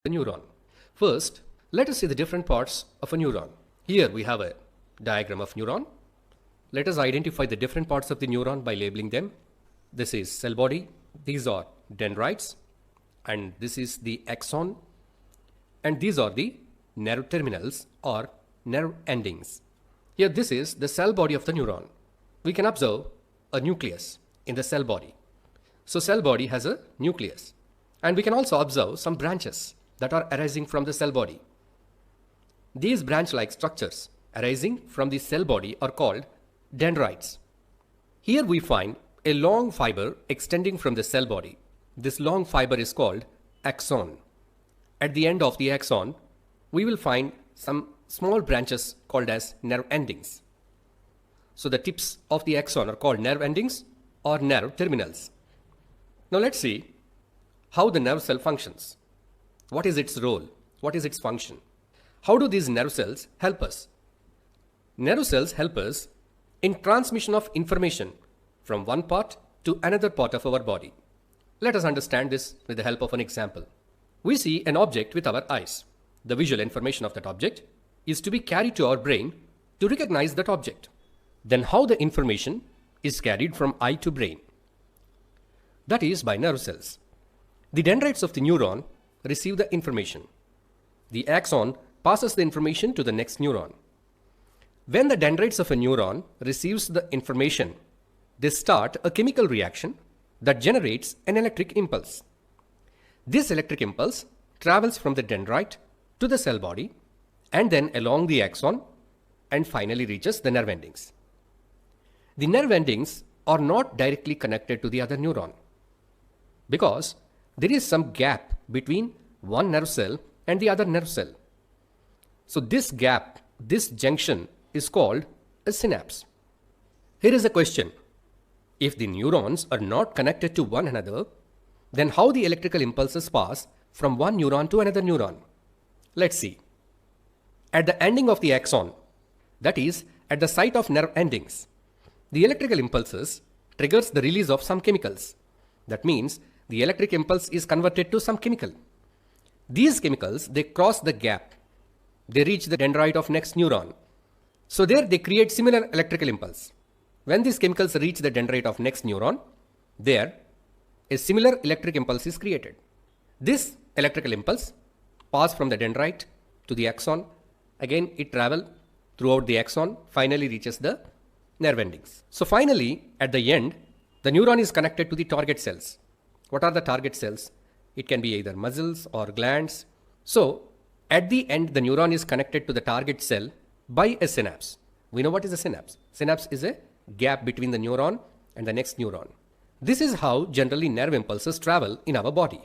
the neuron. First, let us see the different parts of a neuron. Here we have a diagram of neuron. Let us identify the different parts of the neuron by labeling them. This is cell body, these are dendrites, and this is the axon, and these are the nerve terminals or nerve endings. Here this is the cell body of the neuron. We can observe a nucleus in the cell body. So cell body has a nucleus, and we can also observe some branches that are arising from the cell body. These branch-like structures arising from the cell body are called dendrites. Here we find a long fiber extending from the cell body. This long fiber is called axon. At the end of the axon, we will find some small branches called as nerve endings. So the tips of the axon are called nerve endings or nerve terminals. Now let's see how the nerve cell functions. What is its role? What is its function? How do these nerve cells help us? Nerve cells help us in transmission of information from one part to another part of our body. Let us understand this with the help of an example. We see an object with our eyes. The visual information of that object is to be carried to our brain to recognize that object. Then how the information is carried from eye to brain? That is by nerve cells. The dendrites of the neuron receive the information. The axon passes the information to the next neuron. When the dendrites of a neuron receives the information, they start a chemical reaction that generates an electric impulse. This electric impulse travels from the dendrite to the cell body and then along the axon and finally reaches the nerve endings. The nerve endings are not directly connected to the other neuron because there is some gap between one nerve cell and the other nerve cell. So this gap, this junction is called a synapse. Here is a question. If the neurons are not connected to one another, then how the electrical impulses pass from one neuron to another neuron? Let's see. At the ending of the axon, that is at the site of nerve endings, the electrical impulses triggers the release of some chemicals. That means the electric impulse is converted to some chemical. These chemicals, they cross the gap. They reach the dendrite of next neuron. So there they create similar electrical impulse. When these chemicals reach the dendrite of next neuron, there a similar electric impulse is created. This electrical impulse passes from the dendrite to the axon. Again, it travels throughout the axon, finally reaches the nerve endings. So finally, at the end, the neuron is connected to the target cells. What are the target cells? It can be either muscles or glands. So at the end, the neuron is connected to the target cell by a synapse. We know what is a synapse. Synapse is a gap between the neuron and the next neuron. This is how generally nerve impulses travel in our body.